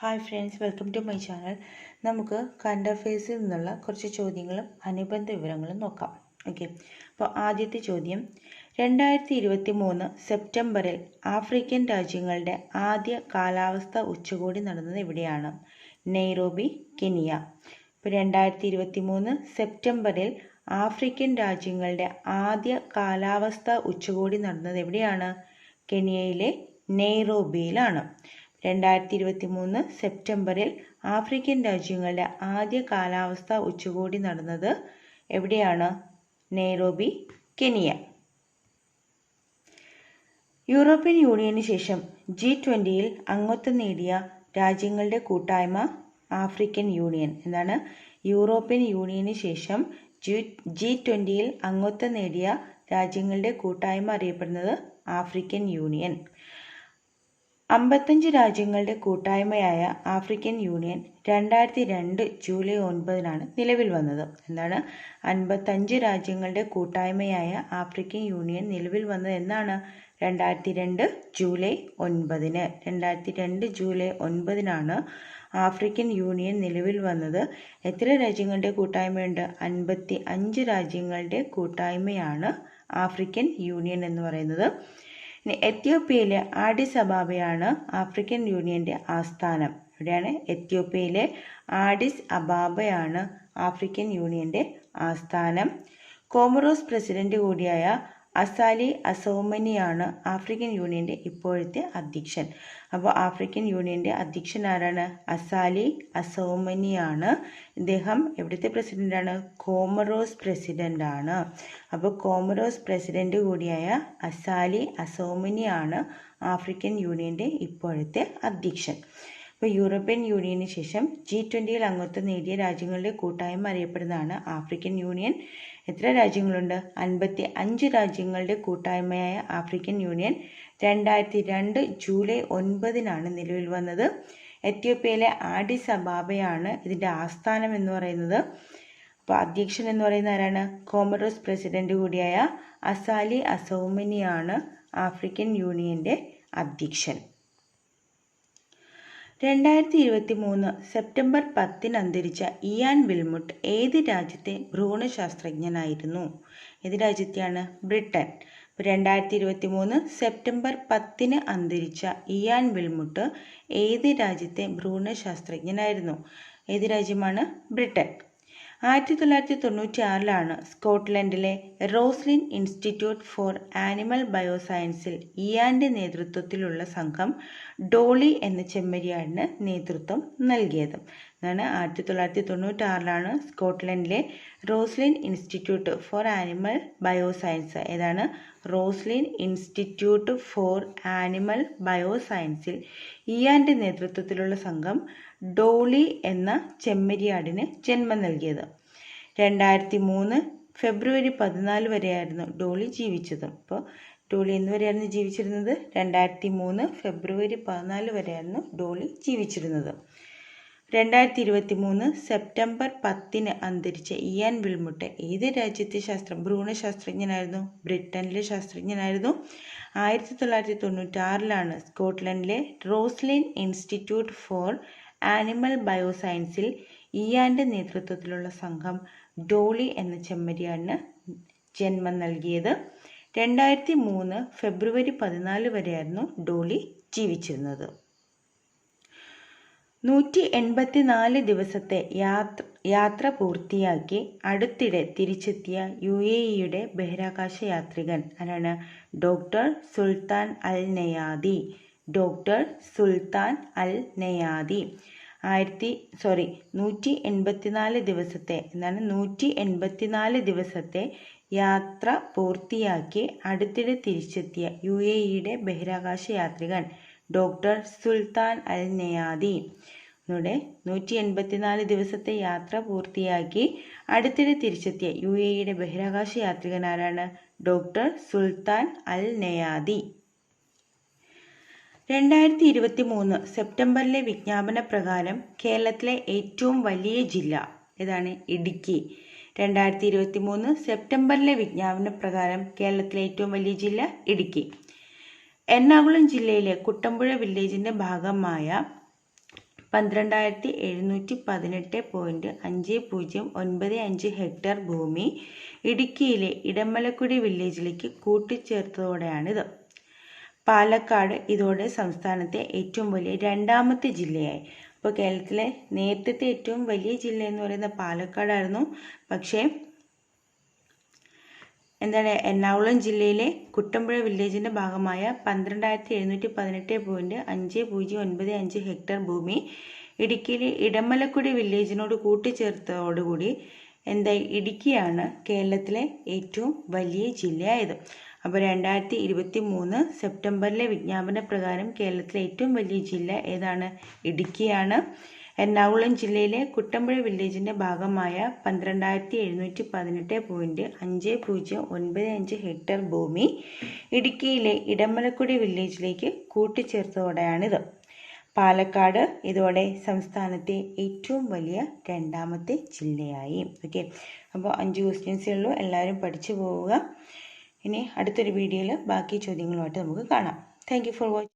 Hi friends, welcome to my channel. നമുക്ക് current അഫയേഴ്സിൽ നിന്നുള്ള കുറച്ച് ചോദ്യങ്ങളും അനുബന്ധ വിവരങ്ങളും നോക്കാം. ഓക്കെ, അപ്പോൾ ആദ്യത്തെ ചോദ്യം, 2023 സെപ്റ്റംബറിൽ ആഫ്രിക്കൻ രാജ്യങ്ങളുടെ ആദ്യ കാലാവസ്ഥ ഉച്ചകോടി നടന്നത് എവിടെയാണ്? Nairobi, Kenya. ഇപ്പോൾ 2023 സെപ്റ്റംബറിൽ ആഫ്രിക്കൻ രാജ്യങ്ങളുടെ ആദ്യ കാലാവസ്ഥ ഉച്ചകോടി നടന്നത് എവിടെയാണ്? കെനിയയിലെ നെയ്റോബിയിലാണ്. 2023 സെപ്റ്റംബറിൽ ആഫ്രിക്കൻ രാജ്യങ്ങളുടെ ആദ്യ കാലാവസ്ഥ ഉച്ചകോടി നടന്നത് എവിടെയാണ്? Nairobi, Kenya. യൂറോപ്യൻ യൂണിയന് ശേഷം G20 അംഗത്വം നേടിയ രാജ്യങ്ങളുടെ കൂട്ടായ്മ ആഫ്രിക്കൻ യൂണിയൻ. എന്താണ്? യൂറോപ്യൻ യൂണിയന് ശേഷം G20 അംഗത്വം നേടിയ രാജ്യങ്ങളുടെ കൂട്ടായ്മ അറിയപ്പെടുന്നത് ആഫ്രിക്കൻ യൂണിയൻ. 55 രാജ്യങ്ങളുടെ കൂട്ടായ്മയായ ആഫ്രിക്കൻ യൂണിയൻ 2002 ജൂലൈ 9 നിലവിൽ വന്നത്. എന്താണ്? 55 രാജ്യങ്ങളുടെ കൂട്ടായ്മയായ ആഫ്രിക്കൻ യൂണിയൻ നിലവിൽ വന്നത് എന്നാണ്? 2002 ജൂലൈ 9. 2002 ജൂലൈ 9 ആഫ്രിക്കൻ യൂണിയൻ നിലവിൽ വന്നത്. എത്ര രാജ്യങ്ങളുടെ കൂട്ടായ്മയുണ്ട്? 55 രാജ്യങ്ങളുടെ കൂട്ടായ്മയാണ് ആഫ്രിക്കൻ യൂണിയൻ എന്ന് പറയുന്നത്. എത്യോപ്യയിലെ ആഡിസ് അബാബയാണ് ആഫ്രിക്കൻ യൂണിയന്റെ ആസ്ഥാനം. എവിടെയാണ്? എത്യോപ്യയിലെ ആഡിസ് അബാബയാണ് ആഫ്രിക്കൻ യൂണിയന്റെ ആസ്ഥാനം. കോമറോസ് പ്രസിഡന്റ് കൂടിയായ അസാലി അസൗമനിയാണ് ആഫ്രിക്കൻ യൂണിയന്റെ ഇപ്പോഴത്തെ അധ്യക്ഷൻ. അപ്പോൾ ആഫ്രിക്കൻ യൂണിയന്റെ അധ്യക്ഷൻ ആരാണ്? അസാലി അസൗമനിയാണ്. ഇദ്ദേഹം എവിടുത്തെ പ്രസിഡന്റാണ്? കോമറോസ് പ്രസിഡന്റ് ആണ്. അപ്പോൾ കോമറോസ് പ്രസിഡന്റ് കൂടിയായ അസാലി അസൗമനിയാണ് ആഫ്രിക്കൻ യൂണിയന്റെ ഇപ്പോഴത്തെ അധ്യക്ഷൻ. അപ്പോൾ യൂറോപ്യൻ യൂണിയന് ശേഷം G20 അംഗത്വം നേടിയ രാജ്യങ്ങളുടെ കൂട്ടായ്മ അറിയപ്പെടുന്നതാണ് ആഫ്രിക്കൻ യൂണിയൻ. എത്ര രാജ്യങ്ങളുണ്ട്? 55 രാജ്യങ്ങളുടെ കൂട്ടായ്മയായ ആഫ്രിക്കൻ യൂണിയൻ 2002 ജൂലൈ 9 നിലവിൽ വന്നത്. എത്യോപ്യയിലെ ആഡിസ് അബാബയാണ് ഇതിൻ്റെ ആസ്ഥാനം എന്ന് പറയുന്നത്. അപ്പോൾ അധ്യക്ഷൻ എന്ന് പറയുന്ന ആരാണ്? കോമറോസ് പ്രസിഡന്റ് കൂടിയായ അസാലി അസൗമനിയാണ് ആഫ്രിക്കൻ യൂണിയന്റെ അധ്യക്ഷൻ. 2023 സെപ്റ്റംബർ 10 അന്തരിച്ച ഇയാൻ വിൽമുട്ട് ഏത് രാജ്യത്തെ ഭ്രൂണശാസ്ത്രജ്ഞനായിരുന്നു? ഏത് രാജ്യത്തെയാണ്? ബ്രിട്ടൻ. 2023 സെപ്റ്റംബർ 10 അന്തരിച്ച ഇയാൻ വിൽമുട്ട് ഏത് രാജ്യത്തെ ഭ്രൂണശാസ്ത്രജ്ഞനായിരുന്നു? ഏത് രാജ്യമാണ്? ബ്രിട്ടൻ. 1996 സ്കോട്ട്ലൻഡിലെ റോസ്ലിൻ ഇൻസ്റ്റിറ്റ്യൂട്ട് ഫോർ ആനിമൽ ബയോസയൻസിൽ ഇയാന്റെ നേതൃത്വത്തിലുള്ള സംഘം ഡോളി എന്ന ചെമ്മരിയാടിന് നേതൃത്വം നൽകിയത്. എന്നാണ്? 1996 സ്കോട്ട്ലൻഡിലെ Roslin institute for animal bioscience. ഏതാണ്? റോസ്ലിൻ ഇൻസ്റ്റിറ്റ്യൂട്ട് ഫോർ ആനിമൽ ബയോസയൻസിൽ ഇയാന്റെ നേതൃത്വത്തിലുള്ള സംഘം ഡോളി എന്ന ചെമ്മരിയാടിന് ജന്മം നൽകിയത്. 2003 ഫെബ്രുവരി 14 വരെയായിരുന്നു ഡോളി ജീവിച്ചത്. അപ്പോൾ ഡോളി എന്ന് വരെയായിരുന്നു ജീവിച്ചിരുന്നത്? 2003 ഫെബ്രുവരി 14 വരെയായിരുന്നു ഡോളി ജീവിച്ചിരുന്നത്. 2023 സെപ്റ്റംബർ 10 അന്തരിച്ച ഇയാൻ വിൽമുട്ട് ഏത് രാജ്യത്തെ ഭ്രൂണശാസ്ത്രജ്ഞനായിരുന്നു? ബ്രിട്ടനിലെ ശാസ്ത്രജ്ഞനായിരുന്നു. 1996 സ്കോട്ട്ലൻഡിലെ റോസ്ലിൻ ഇൻസ്റ്റിറ്റ്യൂട്ട് ഫോർ ആനിമൽ ബയോസയൻസിൽ ഇയാന്റെ നേതൃത്വത്തിലുള്ള സംഘം ഡോളി എന്ന ചെമ്മരിയാടിന് ജന്മം നൽകിയത്. 2003 ഫെബ്രുവരി 14 വരെയായിരുന്നു ഡോളി ജീവിച്ചിരുന്നത്. 184 ദിവസത്തെ യാത്ര പൂർത്തിയാക്കി അടുത്തിടെ തിരിച്ചെത്തിയ UAEയുടെ ബഹിരാകാശ യാത്രികൻ ആരാണ്? ഡോക്ടർ സുൽത്താൻ അൽ നയാദി. ഡോക്ടർ സുൽത്താൻ അൽ നയാദി 184 ദിവസത്തെ 184 ദിവസത്തെ യാത്ര പൂർത്തിയാക്കി അടുത്തിടെ തിരിച്ചെത്തിയ UAEയുടെ ബഹിരാകാശ യാത്രികൻ ഡോക്ടർ സുൽത്താൻ അൽ നയാദി. 184 ദിവസത്തെ യാത്ര പൂർത്തിയാക്കി അടുത്തിടെ തിരിച്ചെത്തിയ UAEയുടെ ബഹിരാകാശ യാത്രികൻ ആരാണ്? ഡോക്ടർ സുൽത്താൻ അൽ നയാദി. 2023 സെപ്റ്റംബറിലെ വിജ്ഞാപന പ്രകാരം കേരളത്തിലെ ഏറ്റവും വലിയ ജില്ല ഏതാണ്? ഇടുക്കി. 2023 സെപ്റ്റംബറിലെ വിജ്ഞാപന പ്രകാരം കേരളത്തിലെ ഏറ്റവും വലിയ ജില്ല ഇടുക്കി. എറണാകുളം ജില്ലയിലെ കുട്ടമ്പുഴ വില്ലേജിന്റെ ഭാഗമായ 12,718.5095 ഹെക്ടർ ഭൂമി ഇടുക്കിയിലെ ഇടമലക്കുടി വില്ലേജിലേക്ക് കൂട്ടിച്ചേർത്തതോടെയാണിത്. പാലക്കാട് ഇതോടെ സംസ്ഥാനത്തെ ഏറ്റവും വലിയ രണ്ടാമത്തെ ജില്ലയായി. അപ്പോൾ കേരളത്തിലെ നേരത്തെ ഏറ്റവും വലിയ ജില്ല എന്ന് പറയുന്നത് പാലക്കാടായിരുന്നു. പക്ഷേ എറണാകുളം ജില്ലയിലെ കുട്ടമ്പുഴ വില്ലേജിൻ്റെ ഭാഗമായ 12,718.5095 ഹെക്ടർ ഭൂമി ഇടുക്കിയിലെ ഇടമലക്കുടി വില്ലേജിനോട് കൂട്ടിച്ചേർത്തതോടുകൂടി ഇടുക്കിയാണ് കേരളത്തിലെ ഏറ്റവും വലിയ ജില്ലയായത്. അപ്പോൾ 2023 സെപ്റ്റംബറിലെ വിജ്ഞാപന പ്രകാരം കേരളത്തിലെ ഏറ്റവും വലിയ ജില്ല ഏതാണ്? ഇടുക്കിയാണ്. എറണാകുളം ജില്ലയിലെ കുട്ടമ്പുഴ വില്ലേജിൻ്റെ ഭാഗമായ 12,718.5095 ഹെക്ടർ ഭൂമി ഇടുക്കിയിലെ ഇടമലക്കുടി വില്ലേജിലേക്ക് കൂട്ടിച്ചേർത്തതോടെയാണിത്. പാലക്കാട് ഇതോടെ സംസ്ഥാനത്തെ ഏറ്റവും വലിയ രണ്ടാമത്തെ ജില്ലയായി. ഓക്കെ, അപ്പോൾ 5 ക്വസ്റ്റ്യൻസേ ഉള്ളൂ. എല്ലാവരും പഠിച്ചു പോവുക. ഇനി അടുത്തൊരു വീഡിയോയിൽ ബാക്കി ചോദ്യങ്ങളുമായിട്ട് നമുക്ക് കാണാം. Thank you for watching.